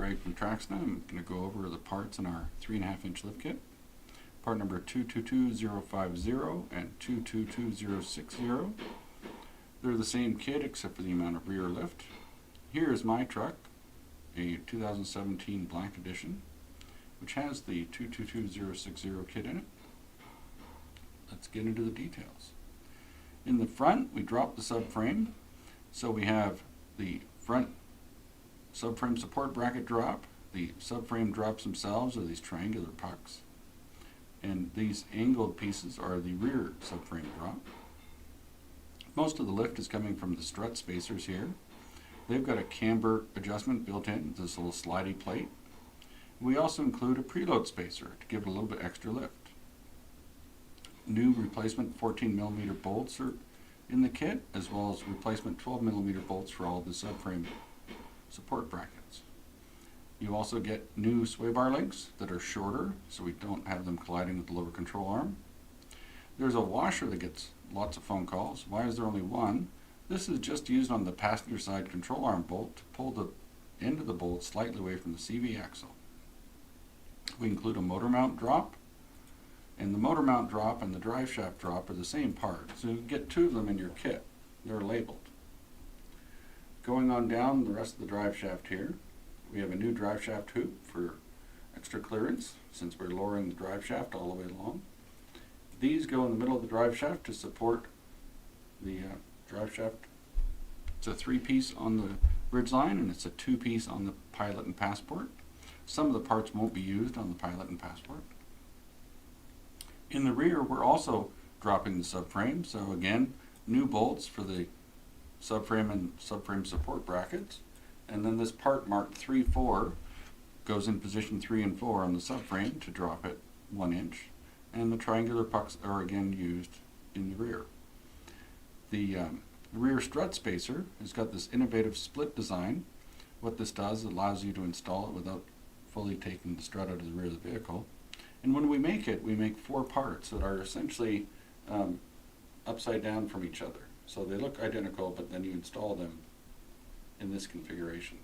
Greg from Traxna. I'm going to go over the parts in our 3.5-inch lift kit. Part number 222050 and 222060. They're the same kit except for the amount of rear lift. Here is my truck, a 2017 Black Edition, which has the 222060 kit in it. Let's get into the details. In the front, we drop the subframe. So we have the front subframe support bracket drop. The subframe drops themselves are these triangular pucks. And these angled pieces are the rear subframe drop. Most of the lift is coming from the strut spacers here. They've got a camber adjustment built in, this little slidey plate. We also include a preload spacer to give it a little bit extra lift. New replacement 14mm bolts are in the kit, as well as replacement 12mm bolts for all of the subframe support brackets. You also get new sway bar links that are shorter, so we don't have them colliding with the lower control arm. There's a washer that gets lots of phone calls. Why is there only one? This is just used on the passenger side control arm bolt to pull the end of the bolt slightly away from the CV axle. We include a motor mount drop, and the motor mount drop and the driveshaft drop are the same part, so you get two of them in your kit. They're labeled. Going on down the rest of the driveshaft here, we have a new driveshaft hoop for extra clearance since we're lowering the driveshaft all the way along. These go in the middle of the driveshaft to support the driveshaft. It's a 3-piece on the bridge line and it's a 2-piece on the Pilot and Passport. Some of the parts won't be used on the Pilot and Passport. In the rear, we're also dropping the subframe, so again, new bolts for the subframe and subframe support brackets, and then this part marked 3-4 goes in position 3 and 4 on the subframe to drop it 1 inch, and the triangular pucks are again used in the rear. The rear strut spacer has got this innovative split design. What this does, it allows you to install it without fully taking the strut out of the rear of the vehicle. And when we make it, we make 4 parts that are essentially upside down from each other. So they look identical, but then you install them in this configuration.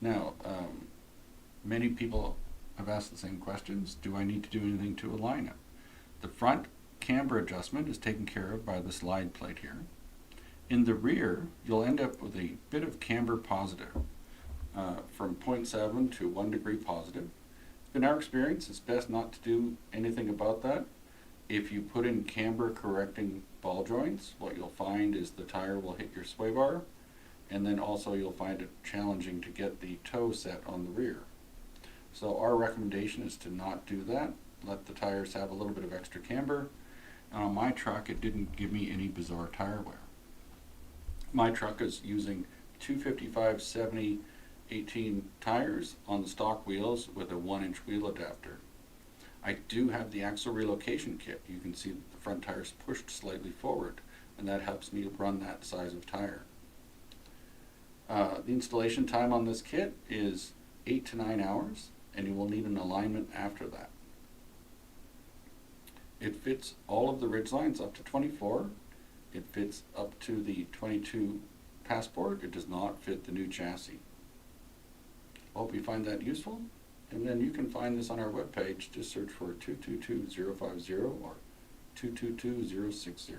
Now, many people have asked the same questions. Do I need to do anything to align it? The front camber adjustment is taken care of by the slide plate here. In the rear, you'll end up with a bit of camber positive. From 0.7 to 1 degree positive. In our experience, it's best not to do anything about that. If you put in camber correcting ball joints, what you'll find is the tire will hit your sway bar, and then also you'll find it challenging to get the toe set on the rear. So our recommendation is to not do that. Let the tires have a little bit of extra camber. And on my truck, it didn't give me any bizarre tire wear. My truck is using 255/70 18 tires on the stock wheels with a 1-inch wheel adapter. I do have the axle relocation kit. You can see that the front tire is pushed slightly forward, and that helps me run that size of tire. The installation time on this kit is 8 to 9 hours, and you will need an alignment after that. It fits all of the ridge lines up to 24. It fits up to the 22 Passport. It does not fit the new chassis. Hope you find that useful, and then you can find this on our webpage. Just search for 222050 or 222060.